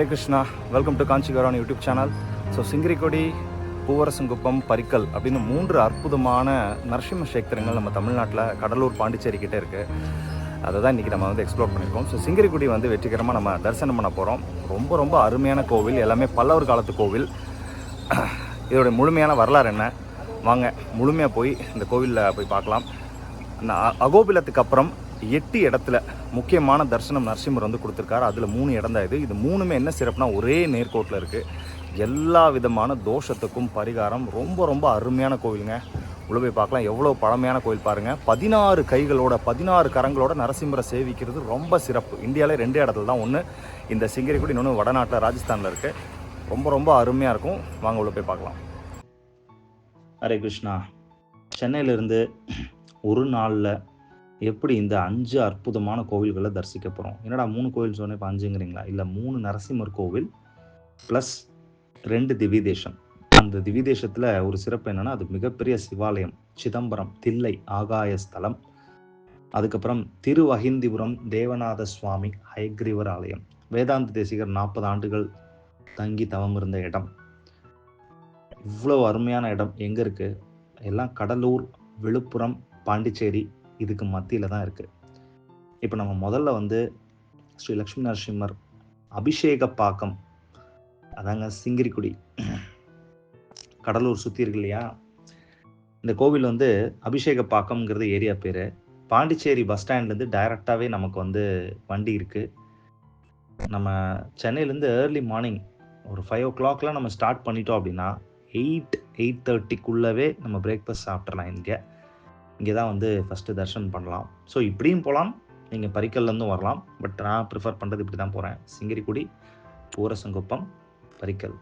Hare Krishna, welcome to Kanjikaran YouTube channel. So Singirikodi, Poovarasankuppam, Parikkal அப்படின்னு 3 அற்புதமான நரசிம்ம கஷேத்திரங்கள் நம்ம தமிழ்நாட்டில் கடலூர், பாண்டிச்சேரி கிட்டே இருக்குது. அதை தான் இன்றைக்கி நம்ம வந்து எக்ஸ்ப்ளோர் பண்ணியிருக்கோம். ஸோ சிங்கிரிக்கொடி வந்து வெற்றிகரமாக நம்ம தரிசனம் பண்ண போகிறோம். ரொம்ப ரொம்ப அருமையான கோவில், எல்லாமே பல்லவர் காலத்து கோவில். இதோடைய முழுமையான வரலாறு என்ன, வாங்க முழுமையாக போய் இந்த கோவிலில் போய் பார்க்கலாம். அகோபிலத்துக்கு அப்புறம் 8 இடத்துல முக்கியமான தரிசனம் நரசிம்மர் வந்து கொடுத்துருக்காரு. அதில் 3 இடம் தான் இது. இது 3மே என்ன சிறப்புனா ஒரே நேர்கோட்டில் இருக்குது. எல்லா விதமான தோஷத்துக்கும் பரிகாரம். ரொம்ப ரொம்ப அருமையான கோவிலுங்க. உள்ள போய் பார்க்கலாம். எவ்வளோ பழமையான கோவில் பாருங்கள். 16 கைகளோட 16 கரங்களோட நரசிம்மரை சேவிக்கிறது ரொம்ப சிறப்பு. இந்தியாவிலே 2 இடத்துல தான், ஒன்று இந்த சிங்கிரிக்குடி, இன்னொன்று வடநாட்டில் ராஜஸ்தானில் இருக்குது. ரொம்ப ரொம்ப அருமையாக இருக்கும். வாங்க உள்ள போய் பார்க்கலாம். ஹரே கிருஷ்ணா. சென்னையிலேருந்து ஒரு நாளில் எப்படி இந்த 5 அற்புதமான கோவில்களை தரிசிக்க போகிறோம். என்னடா 3 கோவில் சொன்னேன், இப்போ 5ங்கிறீங்களா? இல்லை, 3 நரசிம்மர் கோவில் ப்ளஸ் 2 திவ்யதேசம். அந்த திவ்யதேசத்தில் ஒரு சிறப்பு என்னென்னா, அது மிகப்பெரிய சிவாலயம். சிதம்பரம், தில்லை, ஆகாய ஸ்தலம். அதுக்கப்புறம் திருவஹிந்திபுரம் தேவநாத சுவாமி ஹயக்ரீவர் ஆலயம். வேதாந்த தேசிகர் 40 ஆண்டுகள் தங்கி தவம் இருந்த இடம். இவ்வளோ அருமையான இடம் எங்கே இருக்குது? எல்லாம் கடலூர், விழுப்புரம், பாண்டிச்சேரி இதுக்கு மத்தியில் தான் இருக்குது. இப்போ நம்ம முதல்ல வந்து ஸ்ரீ லக்ஷ்மி நரசிம்மர் அபிஷேக பாக்கம், அதாங்க சிங்கிரிக்குடி, கடலூர் சுற்றி இருக்கு இல்லையா? இந்த கோவில் வந்து அபிஷேக பாக்கம்ங்கிறது ஏரியா பேர். பாண்டிச்சேரி பஸ் ஸ்டாண்ட்லேருந்து டைரெக்டாகவே நமக்கு வந்து வண்டி இருக்குது. நம்ம சென்னையிலேருந்து ஏர்லி மார்னிங் ஒரு 5 o'clockலாம் நம்ம ஸ்டார்ட் பண்ணிட்டோம் அப்படின்னா 8-8:30க்குள்ளவே நம்ம பிரேக்ஃபாஸ்ட் சாப்பிட்றலாம். இங்கே தான் வந்து ஃபஸ்ட்டு தரிசனம் பண்ணலாம். ஸோ இப்படியும் போகலாம், நீங்கள் பரிக்கல்லேருந்தும் வரலாம். பட் நான் ப்ரிஃபர் பண்ணுறது இப்படி தான் போகிறேன். சிங்கிரிக்குடி, பூவரசங்குப்பம், பரிக்கல்.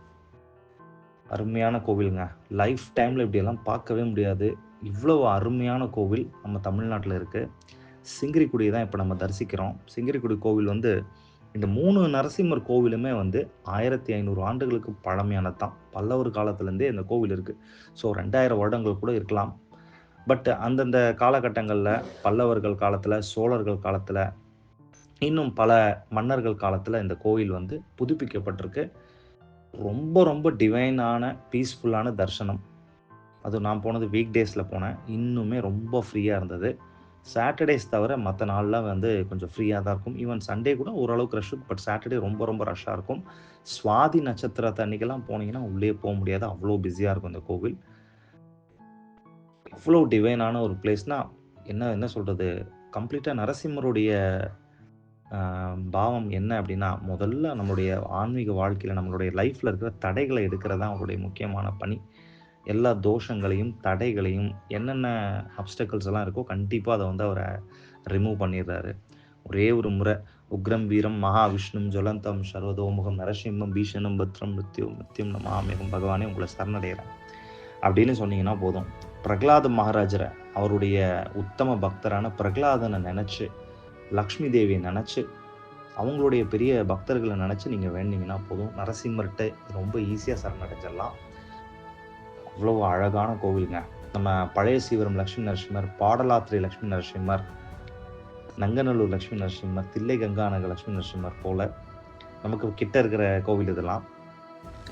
அருமையான கோவிலுங்க. லைஃப் டைமில் இப்படியெல்லாம் பார்க்கவே முடியாது. இவ்வளோ அருமையான கோவில் நம்ம தமிழ்நாட்டில் இருக்குது. சிங்கிரிக்குடியை தான் இப்போ நம்ம தரிசிக்கிறோம். சிங்கிரிக்குடி கோவில் வந்து இந்த 3 நரசிம்மர் கோவிலுமே வந்து 1500 ஆண்டுகளுக்கு பழமையானது தான். பல்லவர் காலத்துலேருந்தே இந்த கோவில் இருக்குது. ஸோ 2000 வருடங்கள் கூட இருக்கலாம். பட் அந்தந்த காலகட்டங்களில், பல்லவர்கள் காலத்தில், சோழர்கள் காலத்தில், இன்னும் பல மன்னர்கள் காலத்தில் இந்த கோயில் வந்து புதுப்பிக்கப்பட்டிருக்கு. ரொம்ப ரொம்ப டிவைனான, பீஸ்ஃபுல்லான தரிசனம். அது நான் போனது வீக் டேஸில் போனேன். இன்னுமே ரொம்ப ஃப்ரீயாக இருந்தது. சாட்டர்டேஸ் தவிர மற்ற நாள்லாம் வந்து கொஞ்சம் ஃப்ரீயாக தான் இருக்கும். ஈவன் சண்டே கூட ஓரளவுக்கு ரஷ் இருக்கும். பட் சாட்டர்டே ரொம்ப ரொம்ப ரஷ்ஷாக இருக்கும். சுவாதி நட்சத்திரத்தை அன்றைக்கெல்லாம் போனீங்கன்னா உள்ளே போக முடியாது, அவ்வளோ பிஸியாக இருக்கும் இந்த கோவில். அவ்வளோ டிவைனான ஒரு பிளேஸ்னால் என்ன சொல்கிறது, கம்ப்ளீட்டாக நரசிம்மருடைய பாவம் என்ன அப்படின்னா, முதல்ல நம்மளுடைய ஆன்மீக வாழ்க்கையில், நம்மளுடைய லைஃப்பில் இருக்கிற தடைகளை எடுக்கிறது தான் அவருடைய முக்கியமான பணி. எல்லா தோஷங்களையும், தடைகளையும், என்னென்ன அப்டக்கிள்ஸ் எல்லாம் இருக்கோ கண்டிப்பாக அதை வந்து அவரை ரிமூவ் பண்ணிடுறாரு. ஒரே ஒரு முறை உக்ரம் வீரம் மகாவிஷ்ணும் ஜுவலந்தம் சர்வதோமுகம் நரசிம்மம் பீஷணம் பத்ரம் மிருத்யும் நமாமேகம் பகவானே உங்களை சரணடைகிறேன் அப்படின்னு சொன்னீங்கன்னா போதும். பிரகலாத மகாராஜரை, அவருடைய உத்தம பக்தரான பிரகலாதனை நினச்சி, லக்ஷ்மி தேவியை நினச்சி, அவங்களுடைய பெரிய பக்தர்களை நினச்சி நீங்கள் வேண்டிங்கன்னா போதும், நரசிம்மர்கிட்ட ரொம்ப ஈஸியாக சரணடைஞ்சிடலாம். அவ்வளோ அழகான கோவிலுங்க. நம்ம பழைய சீவரம் லக்ஷ்மி நரசிம்மர், பாடலாத்திரை லக்ஷ்மி நரசிம்மர், நங்கநல்லூர் லக்ஷ்மி நரசிம்மர், தில்லை கங்காநகர் லக்ஷ்மி நரசிம்மர் போல் நமக்கு கிட்ட இருக்கிற கோவில் இதெல்லாம்.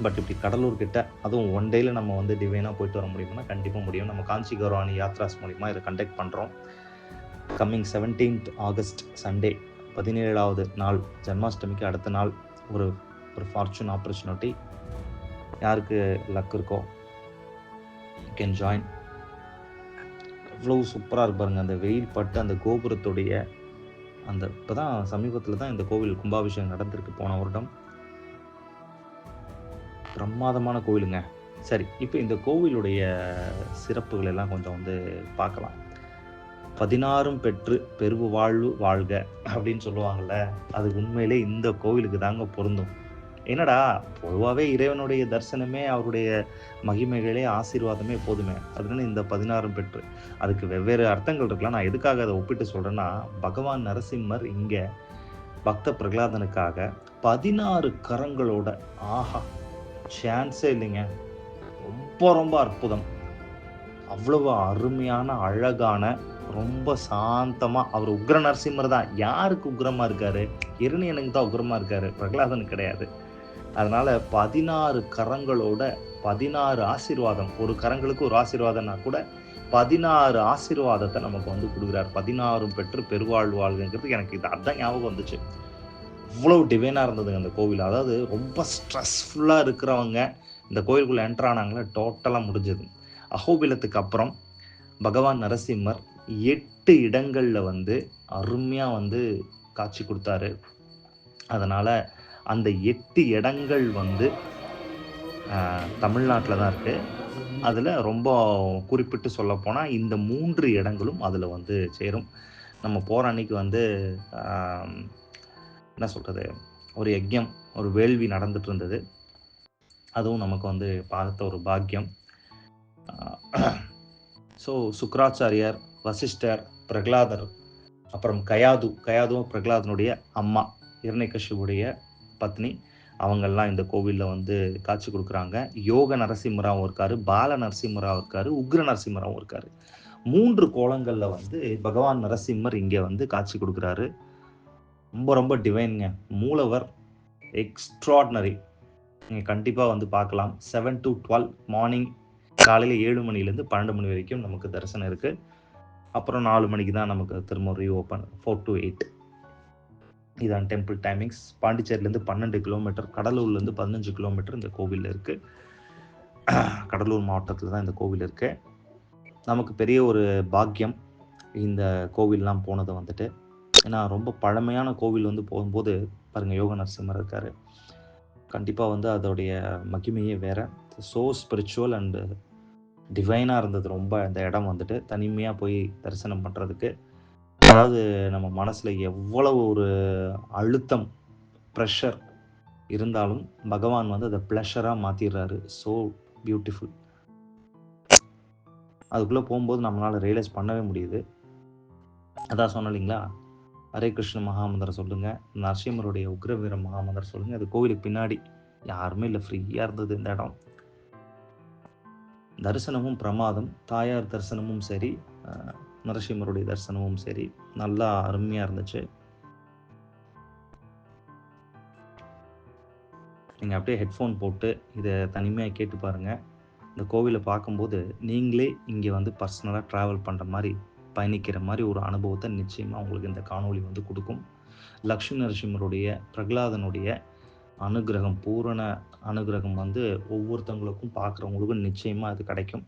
பட் இப்படி கடலூர் கிட்ட, அதுவும் 1 டேயில் நம்ம வந்து டிவைனாக போயிட்டு வர முடியும்னா கண்டிப்பாக முடியும். நம்ம காஞ்சிகரான் யாத்ராஸ் மூலிமா இதை கண்டக்ட் பண்ணுறோம். கம்மிங் 17th ஆகஸ்ட் சண்டே, 17வது நாள், ஜன்மாஷ்டமிக்கு அடுத்த நாள் ஒரு ஃபார்ச்சூன் ஆப்பர்ச்சுனிட்டி. யாருக்கு லக் இருக்கோ யூ கேன் ஜாயின். அவ்வளோ சூப்பராக இருப்பாருங்க. அந்த வெயில் பட்டு அந்த கோபுரத்துடைய அந்த இப்போ தான் சமீபத்தில் தான் இந்த கோவில் கும்பாபிஷேகம் நடந்திருக்கு, போன வருடம். பிரமாதமான கோவிலுங்க. சரி, இப்போ இந்த கோவிலுடைய சிறப்புகள் எல்லாம் கொஞ்சம் வந்து பார்க்கலாம். 16 பெற்று பெருவு வாழ்வு வாழ்க அப்படின்னு சொல்லுவாங்கள்ல, அது உண்மையிலே இந்த கோவிலுக்கு தாங்க பொருந்தும். என்னடா, பொதுவாகவே இறைவனுடைய தரிசனமே, அவருடைய மகிமைகளே, ஆசீர்வாதமே போதுமே. அதனால இந்த 16 பெற்று, அதுக்கு வெவ்வேறு அர்த்தங்கள் இருக்கலாம். நான் எதுக்காக அதை ஒப்பிட்டு சொல்கிறேன்னா, பகவான் நரசிம்மர் இங்கே பக்த பிரகலாதனுக்காக 16 கரங்களோட, ஆஹா சான்ஸே இல்லைங்க, ரொம்ப ரொம்ப அற்புதம். அவ்வளவு அருமையான, அழகான, ரொம்ப சாந்தமாக, அவர் உக்ர நரசிம்மர் தான். யாருக்கு உக்ரமாக இருக்காரு? இரணியனுக்கு தான் உக்ரமாக இருக்காரு, பிரகலாதனுக்கு கிடையாது. அதனால் 16 கரங்களோட 16 ஆசீர்வாதம், ஒரு கரங்களுக்கு ஒரு ஆசீர்வாதம்னா கூட 16 ஆசீர்வாதத்தை நமக்கு வந்து கொடுக்குறாரு. 16 பெற்று பெருவாழ்வு வாழ்வுங்கிறது எனக்கு இது அதான் ஞாபகம் வந்துச்சு. அவ்வளோ டிவைனாக இருந்ததுங்க அந்த கோவில். அதாவது ரொம்ப ஸ்ட்ரெஸ்ஃபுல்லாக இருக்கிறவங்க இந்த கோயிலுக்குள்ளே என்டர் ஆனாங்களே, டோட்டலாக முடிஞ்சது. அஹோபிலத்துக்கு அப்புறம் பகவான் நரசிம்மர் 8 இடங்களில் வந்து அருமையாக வந்து காட்சி கொடுத்தாரு. அதனால் அந்த 8 இடங்கள் வந்து தமிழ்நாட்டில் தான் இருக்குது. அதில் ரொம்ப குறிப்பிட்டு சொல்லப்போனால் இந்த 3 இடங்களும் அதில் வந்து சேரும். நம்ம போகிற அன்னைக்கு வந்து என்ன சொல்கிறது, ஒரு யஜ்யம், ஒரு வேள்வி நடந்துட்டு இருந்தது. அதுவும் நமக்கு வந்து பார்த்த ஒரு பாக்கியம். ஸோ சுக்ராச்சாரியார், வசிஷ்டர், பிரகலாதர், அப்புறம் கயாதுவும் பிரகலாதனுடைய அம்மா, ஹிரண்யகசிபுடைய பத்னி, அவங்கெல்லாம் இந்த கோவிலில் வந்து காட்சி கொடுக்குறாங்க. யோக நரசிம்மராவும் இருக்காரு, பால நரசிம்மராவும் இருக்காரு, உக்ர நரசிம்மராவும் இருக்காரு. 3 கோலங்களில் வந்து பகவான் நரசிம்மர் இங்கே வந்து காட்சி கொடுக்குறாரு. ரொம்ப ரொம்ப டிவைனுங்க. மூலவர் எக்ஸ்ட்ராடினரி. நீங்கள் கண்டிப்பாக வந்து பார்க்கலாம். 7 to 12 மார்னிங், காலையில் 7 மணிலேருந்து 12 மணி வரைக்கும் நமக்கு தரிசனம் இருக்குது. அப்புறம் 4 மணிக்கு தான் நமக்கு திரும்ப ரீஓப்பன். 4 to 8 இதான் டெம்பிள் டைமிங்ஸ். பாண்டிச்சேரியிலேருந்து 12 கிலோமீட்டர், கடலூர்லேருந்து 15 கிலோமீட்டர் இந்த கோவில் இருக்குது. கடலூர் மாவட்டத்தில் தான் இந்த கோவில் இருக்குது. நமக்கு பெரிய ஒரு பாக்கியம் இந்த கோவில்லாம் போனது வந்துட்டு. ஏன்னா ரொம்ப பழமையான கோவில் வந்து போகும்போது பாருங்கள், யோக நரசிம்மர் இருக்கார். கண்டிப்பாக வந்து அதோடைய மகிமையே வேறு. ஸோ ஸ்பிரிச்சுவல் அண்டு டிவைனாக இருந்தது ரொம்ப இந்த இடம் வந்துட்டு. தனிமையாக போய் தரிசனம் பண்ணுறதுக்கு, அதாவது நம்ம மனசில் எவ்வளவு ஒரு அழுத்தம், ப்ரெஷர் இருந்தாலும் பகவான் வந்து அதை ப்ளஷராக மாற்றிடுறாரு. So beautiful. அதுக்குள்ளே போகும்போது நம்மளால் ரியலைஸ் பண்ணவே முடியுது. அதான் சொன்னோம் இல்லைங்களா, ஹரே கிருஷ்ண மகாமந்திரம் சொல்லுங்கள், நரசிம்மருடைய உக்ரவீர மகாமந்திரம் சொல்லுங்கள். அது கோவிலுக்கு பின்னாடி யாருமே இல்லை, ஃப்ரீயாக இருந்தது இந்த இடம். தரிசனமும் பிரமாதம். தாயார் தரிசனமும் சரி, நரசிம்மருடைய தரிசனமும் சரி, நல்லா அருமையாக இருந்துச்சு. நீங்கள் அப்படியே ஹெட்ஃபோன் போட்டு இதை தனிமையாக கேட்டு பாருங்கள். இந்த கோவிலை பார்க்கும்போது நீங்களே இங்கே வந்து பர்சனலாக ட்ராவல் பண்ணுற மாதிரி, பயணிக்கிற மாதிரி ஒரு அனுபவத்தை நிச்சயமாக உங்களுக்கு இந்த காணொளி வந்து கொடுக்கும். லக்ஷ்மி நரசிம்மருடைய, பிரகலாதனுடைய அனுகிரகம், பூரண அனுகிரகம் வந்து ஒவ்வொருத்தவங்களுக்கும், பார்க்குறவங்களுக்கும் நிச்சயமாக அது கிடைக்கும்.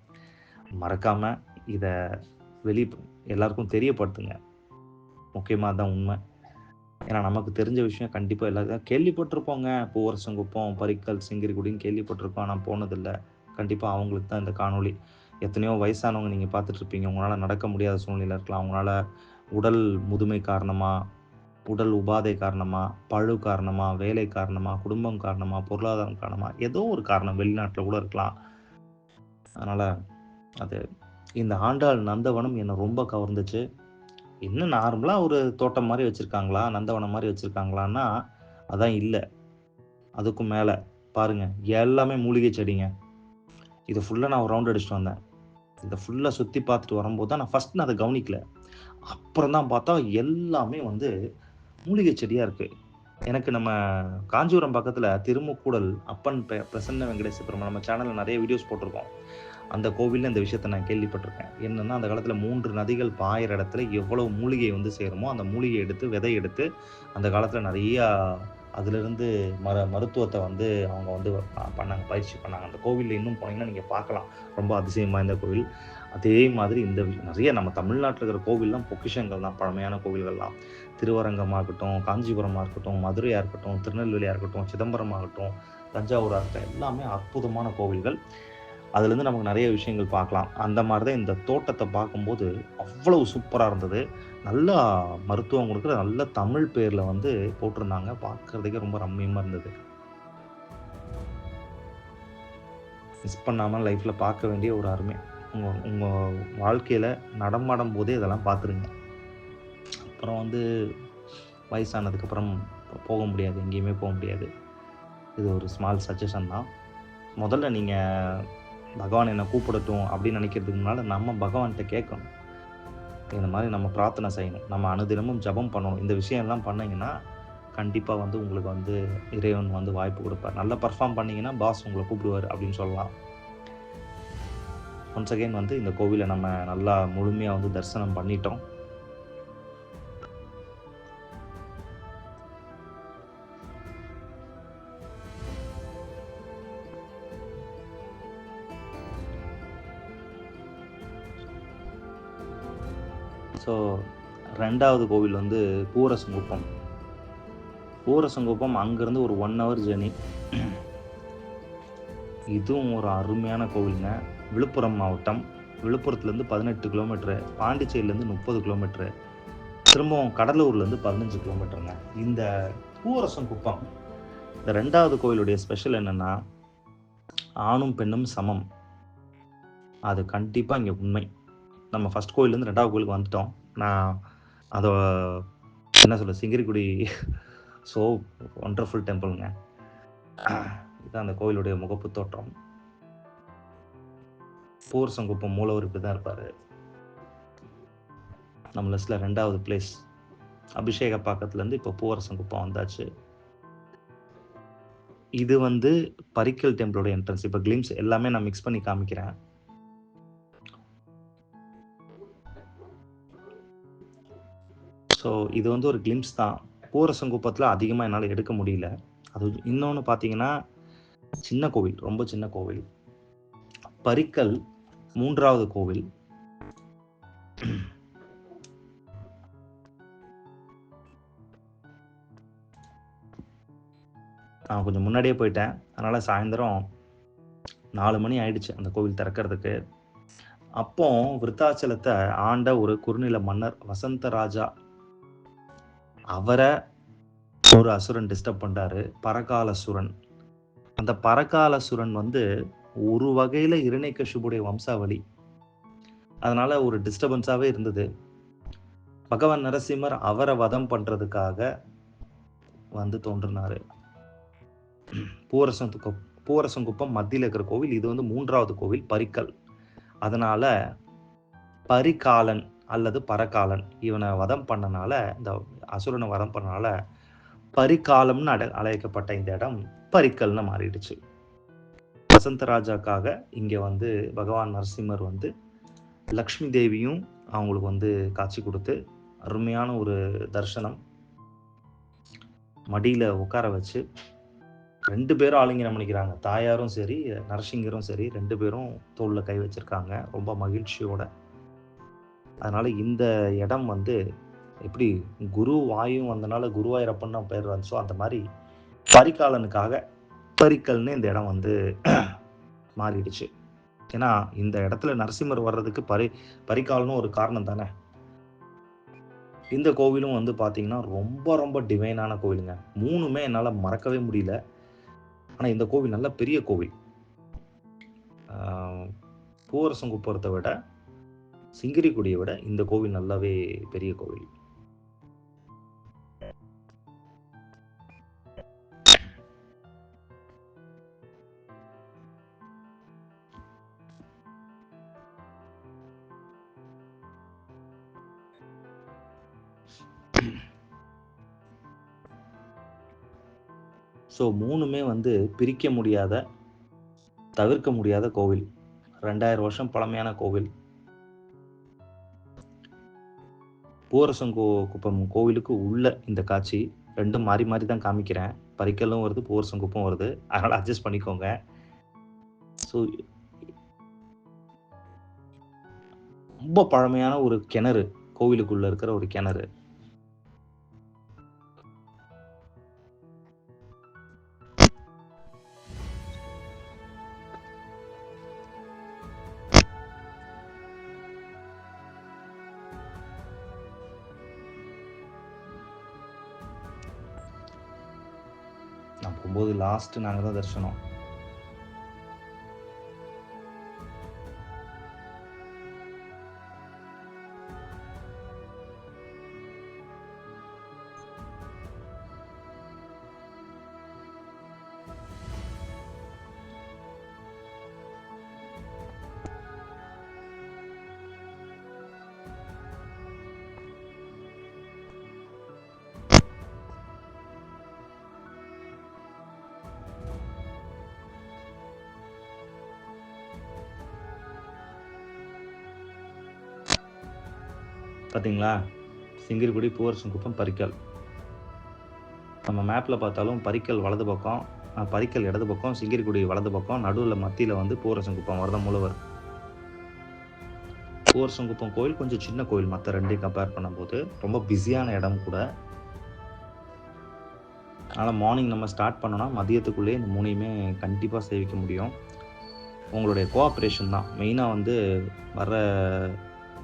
மறக்காமல் இதை எல்லாருக்கும் தெரியப்படுத்துங்க. முக்கியமாக தான் உண்மை. ஏன்னா நமக்கு தெரிஞ்ச விஷயம் கண்டிப்பாக எல்லாருக்கும் கேள்விப்பட்டிருப்போங்க. பூவரசங்குப்பம், பரிக்கல், சிங்கிரிக்குடின்னு கேள்விப்பட்டிருப்போம், ஆனால் போனதில்லை. கண்டிப்பாக அவங்களுக்கு தான் இந்த காணொளி. எத்தனையோ வயசானவங்க நீங்கள் பார்த்துட்ருப்பீங்க, உங்களால் நடக்க முடியாத சூழ்நிலை இருக்கலாம். அவங்களால உடல் முதுமை காரணமாக, உடல் உபாதை காரணமாக, பழு காரணமாக, வேலை காரணமாக, குடும்பம் காரணமாக, பொருளாதாரம் காரணமாக, ஏதோ ஒரு காரணம், வெளிநாட்டில் கூட இருக்கலாம். அதனால் அது இந்த ஆண்டாள் நந்தவனம் என்னை ரொம்ப கவர்ந்துச்சு. இன்னும் நார்மலாக ஒரு தோட்டம் மாதிரி வச்சுருக்காங்களா, நந்தவனம் மாதிரி வச்சுருக்காங்களான்னா அதான் இல்லை. அதுக்கும் மேலே பாருங்கள், எல்லாமே மூலிகை செடிங்க. இதை ஃபுல்லாக நான் ஒரு ரவுண்ட் அடிச்சுட்டு வந்தேன். இதை ஃபுல்லாக சுற்றி பார்த்துட்டு வரும்போது தான் நான் அதை கவனிக்கல. அப்புறம் தான் பார்த்தா எல்லாமே வந்து மூலிகை செடியாக இருக்குது. எனக்கு நம்ம காஞ்சிபுரம் பக்கத்தில் திருமுக்கூடல் அப்பன் பிரசன்ன வெங்கடேச பெருமாள், நம்ம சேனலில் நிறைய வீடியோஸ் போட்டிருக்கோம். அந்த கோவிலில் இந்த விஷயத்தை நான் கேள்விப்பட்டிருக்கேன். என்னென்னா, அந்த காலத்தில் 3 நதிகள் பாயிற இடத்துல எவ்வளவு மூலிகை வந்து சேருமோ அந்த மூலிகை எடுத்து, விதை எடுத்து, அந்த காலத்தில் நிறையா அதிலிருந்து மருத்துவத்தை வந்து அவங்க வந்து பண்ணாங்க, பயிற்சி பண்ணாங்க. அந்த கோவிலில் இன்னும் போனீங்கன்னா நீங்கள் பார்க்கலாம். ரொம்ப அதிசயம் வாய்ந்த கோவில். அதே மாதிரி இந்த நிறைய நம்ம தமிழ்நாட்டில் இருக்கிற கோவில்லாம் பொக்கிஷங்கள் தான், பழமையான கோவில்கள்லாம். திருவரங்கமாகட்டும், காஞ்சிபுரமாக இருக்கட்டும், மதுரையாக இருக்கட்டும், திருநெல்வேலியாக இருக்கட்டும், சிதம்பரம் ஆகட்டும், தஞ்சாவூராக இருக்கட்டும், எல்லாமே அற்புதமான கோவில்கள். அதுலேருந்து நமக்கு நிறைய விஷயங்கள் பார்க்கலாம். அந்த மாதிரி தான் இந்த தோட்டத்தை பார்க்கும்போது அவ்வளவு சூப்பராக இருந்தது. நல்லா மருத்துவம் கொடுக்குற நல்ல தமிழ் பேரில் வந்து போட்டிருந்தாங்க. பார்க்குறதுக்கே ரொம்ப ரம்மியமாக இருந்தது. மிஸ் பண்ணாமல் லைஃப்பில் பார்க்க வேண்டிய ஒரு அருமை. உங்கள் வாழ்க்கையில் நடமாடும் போதே இதெல்லாம் பார்த்துருங்க. அப்புறம் வந்து வயசானதுக்கப்புறம் போக முடியாது, எங்கேயுமே போக முடியாது. இது ஒரு ஸ்மால் சஜஷன் தான். முதல்ல நீங்கள் பகவான் என்னை கூப்பிடட்டும் அப்படின்னு நினைக்கிறதுக்கு முன்னால் நம்ம பகவான்கிட்ட கேட்கணும். இந்த மாதிரி நம்ம பிரார்த்தனை செய்யணும், நம்ம அனுதினமும் ஜபம் பண்ணணும். இந்த விஷயம்லாம் பண்ணிங்கன்னா கண்டிப்பாக வந்து உங்களுக்கு வந்து இறைவன் வந்து வாய்ப்பு கொடுப்பார். நல்லா பர்ஃபார்ம் பண்ணீங்கன்னா பாஸ் உங்களை கூப்பிடுவார் அப்படின்னு சொல்லலாம். ஒன்ஸ் அகைன் வந்து இந்த கோவிலை நம்ம நல்லா முழுமையாக வந்து தரிசனம் பண்ணிட்டோம். ஸோ 2வது கோவில் வந்து பூவரசங்குப்பம். பூவரசங்குப்பம் அங்கேருந்து ஒரு 1 ஹவர் ஜேர்னி. இதுவும் ஒரு அருமையான கோவிலுங்க. விழுப்புரம் மாவட்டம். விழுப்புரத்துலேருந்து 18 கிலோமீட்டரு, பாண்டிச்சேரியிலேருந்து 30 கிலோமீட்டரு, திரும்பவும் கடலூர்லேருந்து 15 கிலோமீட்டருங்க. இந்த பூவரசங்குப்பம் இந்த 2வது கோவிலுடைய ஸ்பெஷல் என்னென்னா, ஆணும் பெண்ணும் சமம். அது கண்டிப்பாக இங்கே உண்மை. நம்ம ஃபஸ்ட் கோயிலேருந்து 2வது கோயிலுக்கு வந்துட்டோம். நான் அதை என்ன சொல்ல, சிங்கிரிக்குடி ஸோ ஒண்டர்ஃபுல் டெம்பிளுங்க. இதுதான் அந்த கோயிலுடைய முகப்பு தோற்றம். பூவரசங்குப்பம் மூலவர் இப்படி தான் இருப்பார். நம்ம லிஸ்ட்டில் 2வது பிளேஸ். அபிஷேக பாக்கத்துலேருந்து இப்போ பூவரசங்குப்பம் வந்தாச்சு. இது வந்து பரிக்கல் டெம்பிளோட என்ட்ரன்ஸ். இப்போ கிளிம்ஸ் எல்லாமே நான் மிக்ஸ் பண்ணி காமிக்கிறேன். ஸோ இது வந்து ஒரு கிளிம்ஸ் தான். பூவரசங்குப்பத்தில் அதிகமாக என்னால் எடுக்க முடியல. அது இன்னொன்று பார்த்தீங்கன்னா, சின்ன கோவில், ரொம்ப சின்ன கோவில். பரிக்கல் 3வது கோவில். நான் கொஞ்சம் முன்னாடியே போயிட்டேன். அதனால் சாயந்தரம் 4 மணி ஆயிடுச்சு அந்த கோவில் திறக்கிறதுக்கு. அப்போ விருத்தாச்சலத்தை ஆண்ட ஒரு குறுநில மன்னர் வசந்தராஜா, அவரை ஒரு அசுரன் டிஸ்டர்ப் பண்ணுறாரு, பரகாலசுரன். அந்த பரகாலசுரன் வந்து ஒரு வகையில் இரணியகசிபுடைய வம்சாவளி. அதனால் ஒரு டிஸ்டர்பன்ஸாகவே இருந்தது. பகவான் நரசிம்மர் அவரை வதம் பண்ணுறதுக்காக வந்து தோன்றினார். பூவரசங்குப்பம் மத்தியில் இருக்கிற கோவில். இது வந்து 3வது கோவில், பரிக்கல். அதனால் பரிகாலன் அல்லது பரகாலன் இவனை வதம் பண்ணனால, இந்த அசுரனை வதம் பண்ணனால பரிகாலம்னு அழைக்கப்பட்ட இந்த இடம் பரிக்கல்னு மாறிடுச்சு. வசந்தராஜாக்காக இங்கே வந்து பகவான் நரசிம்மர் வந்து லக்ஷ்மி தேவியும் அவங்களுக்கு வந்து காட்சி கொடுத்து அருமையான ஒரு தரிசனம். மடியில் உட்கார வச்சு 2 பேரும் ஆலிங்கனம் பண்ணிக்கிறாங்க. தாயாரும் சரி, நரசிங்கரும் சரி, 2 பேரும் தோளில் கை வச்சிருக்காங்க ரொம்ப மகிழ்ச்சியோட. அதனால் இந்த இடம் வந்து எப்படி குரு வாயும் வந்தனால குருவாயூரப்பன் தான் பேர் வந்துச்சோ, அந்த மாதிரி பரிகாலனுக்காக பரிக்கல்னு இந்த இடம் வந்து மாறிடுச்சு. ஏன்னா இந்த இடத்துல நரசிம்மர் வர்றதுக்கு பரிகாலனும் ஒரு காரணம் தானே. இந்த கோவிலும் வந்து பார்த்தீங்கன்னா ரொம்ப ரொம்ப டிவைனான கோவிலுங்க. 3மே என்னால் மறக்கவே முடியல. ஆனால் இந்த கோவில் நல்ல பெரிய கோவில். பூவரசங்குப்பத்தை விட, சிங்கிரிக்குடியை விட இந்த கோவில் நல்லாவே பெரிய கோவில். ஸோ 3மே வந்து பிரிக்க முடியாத, தவிர்க்க முடியாத கோவில். 2000 வருஷம் பழமையான கோவில். பூவரசங்குப்பம் கோவிலுக்கு உள்ள இந்த காட்சி 2ம் மாறி மாறி தான் காமிக்கிறேன். பரிக்கலும் வருது, பூவரசங்குப்பம் வருது. அதனால் அட்ஜஸ்ட் பண்ணிக்கோங்க. ஸோ ரொம்ப பழமையான ஒரு கிணறு, கோவிலுக்குள்ள இருக்கிற ஒரு கிணறு. நான் போகும்போது லாஸ்ட் நாங்கள் தான் தரிசனம். பார்த்தீங்களா? சிங்கிரிக்குடி, பூவரசங்குப்பம், பரிக்கல். நம்ம மேப்பில் பார்த்தாலும் பரிக்கல் வலது பக்கம், பரிக்கல் இடது பக்கம், சிங்கிரிக்குடி வலது பக்கம், நடுவில் மத்தியில் வந்து பூவரசங்குப்பம் வரதான் மூலவர். பூவரசங்குப்பம் கோயில் கொஞ்சம் சின்ன கோயில், மற்ற ரெண்டையும் கம்பேர் பண்ணும்போது ரொம்ப பிஸியான இடம் கூட. அதனால் மார்னிங் நம்ம ஸ்டார்ட் பண்ணோன்னா மதியத்துக்குள்ளேயே இந்த மூணையுமே கண்டிப்பாக சேவிக்க முடியும். உங்களுடைய கோஆப்ரேஷன் தான் மெயினாக வந்து வர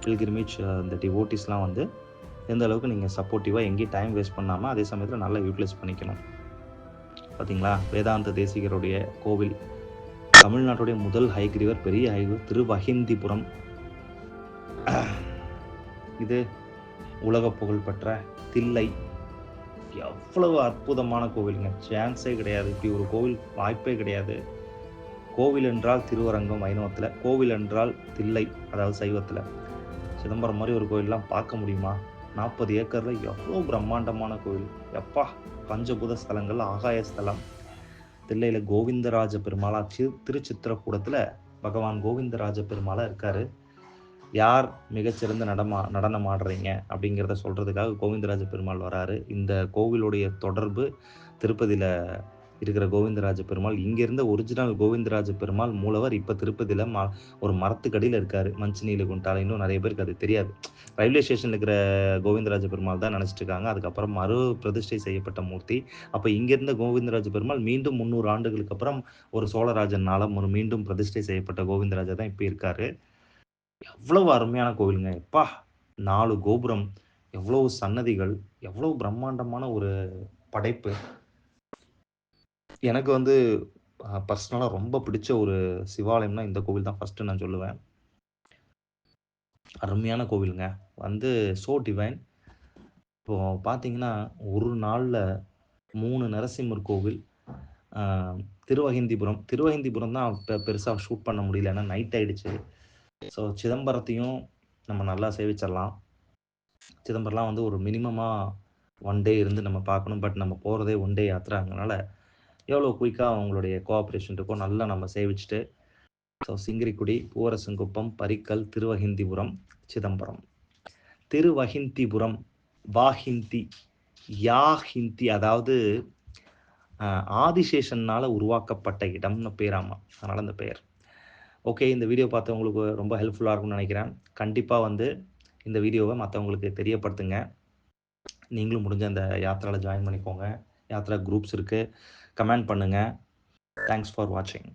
பில்கிரிமேஜ் இந்த டிவோட்டிஸ்லாம் வந்து எந்த அளவுக்கு நீங்கள் சப்போர்ட்டிவாக எங்கேயும் டைம் வேஸ்ட் பண்ணாமல் அதே சமயத்தில் நல்லா யூட்டிலைஸ் பண்ணிக்கணும். பார்த்தீங்களா, வேதாந்த தேசிகருடைய கோவில், தமிழ்நாட்டுடைய முதல் ஹைகிரிவர், பெரிய ஹைகிரிவர் திருவஹிந்திபுரம். இது உலக புகழ்பெற்ற தில்லை. எவ்வளவு அற்புதமான கோவிலுங்க, சான்ஸே கிடையாது. இப்படி ஒரு கோவில் வாய்ப்பே கிடையாது. கோவில் என்றால் திருவரங்கம் வைணவத்தில், கோவில் என்றால் தில்லை அதாவது சைவத்தில். சிதம்பரம் மாதிரி ஒரு கோயிலெலாம் பார்க்க முடியுமா? 40 ஏக்கரில் எவ்வளோ பிரம்மாண்டமான கோவில். எப்பா, பஞ்சபூத ஸ்தலங்கள், ஆகாய ஸ்தலம். தில்லையில் கோவிந்தராஜ பெருமாளா, திருச்சித்திரக்கூடத்தில் பகவான் கோவிந்தராஜ பெருமாளாக இருக்கார். யார் மிகச்சிறந்த நடனம் ஆடுறீங்க அப்படிங்கிறத சொல்கிறதுக்காக கோவிந்தராஜ பெருமாள் வராரு. இந்த கோவிலுடைய தொடர்பு திருப்பதியில் இருக்கிற கோவிந்தராஜ பெருமாள், இங்கேருந்த ஒரிஜினல் கோவிந்தராஜ பெருமாள் மூலவர் இப்போ திருப்பதியில் ஒரு மரத்துக்கடியில் இருக்கார், மஞ்சநீல குண்டால. இன்னும் நிறைய பேருக்கு அது தெரியாது. ரயில்வே ஸ்டேஷனில் இருக்கிற கோவிந்தராஜ பெருமாள் தான் நினச்சிட்டு இருக்காங்க. அதுக்கப்புறம் மறு பிரதிஷ்டை செய்யப்பட்ட மூர்த்தி. அப்போ இங்கேருந்த கோவிந்தராஜ பெருமாள் மீண்டும் 300 ஆண்டுகளுக்கு அப்புறம் ஒரு சோழராஜனால் மீண்டும் பிரதிஷ்டை செய்யப்பட்ட கோவிந்தராஜா தான் இப்போ இருக்கார். எவ்வளவு அருமையான கோவிலுங்க எப்பா! 4 கோபுரம், எவ்வளவு சன்னதிகள், எவ்வளவு பிரம்மாண்டமான ஒரு படைப்பு. எனக்கு வந்து பர்சனலாக ரொம்ப பிடிச்ச ஒரு சிவாலயம்னா இந்த கோவில் தான் ஃபஸ்ட்டு நான் சொல்லுவேன். அருமையான கோவிலுங்க. வந்து ஸோ டிவைன். இப்போது பார்த்தீங்கன்னா, ஒரு நாளில் 3 நரசிம்மர் கோவில், திருவஹிந்திபுரம் தான் பெருசாக ஷூட் பண்ண முடியல, ஏன்னா நைட் ஆகிடுச்சு. ஸோ சிதம்பரத்தையும் நம்ம நல்லா சேவிச்சிடலாம். சிதம்பரம்லாம் வந்து ஒரு மினிமமாக 1 டே இருந்து நம்ம பார்க்கணும். பட் நம்ம போகிறதே 1 டே யாத்திரைங்கனால எவ்வளோ குயிக்காக அவங்களுடைய கோஆப்ரேஷன் இருக்கோ நல்லா நம்ம சேவிச்சுட்டு, ஸோ சிங்கிரிக்குடி, பூவரசங்குப்பம், பரிக்கல், திருவஹிந்திபுரம், சிதம்பரம். திருவஹிந்திபுரம், வாஹிந்தி, யாஹிந்தி, அதாவது ஆதிசேஷனால் உருவாக்கப்பட்ட இடம்னு பேராமா, அதனால் அந்த பெயர். ஓகே, இந்த வீடியோ பார்த்தவங்களுக்கு ரொம்ப ஹெல்ப்ஃபுல்லாக இருக்கும்னு நினைக்கிறேன். கண்டிப்பாக வந்து இந்த வீடியோவை மற்றவங்களுக்கு தெரியப்படுத்துங்க. நீங்களும் முடிஞ்ச அந்த யாத்திராவில் ஜாயின் பண்ணிக்கோங்க. யாத்ரா குரூப்ஸ் இருக்குது, கமெண்ட் பண்ணுங்கள். தேங்க்ஸ் ஃபார் வாட்சிங்.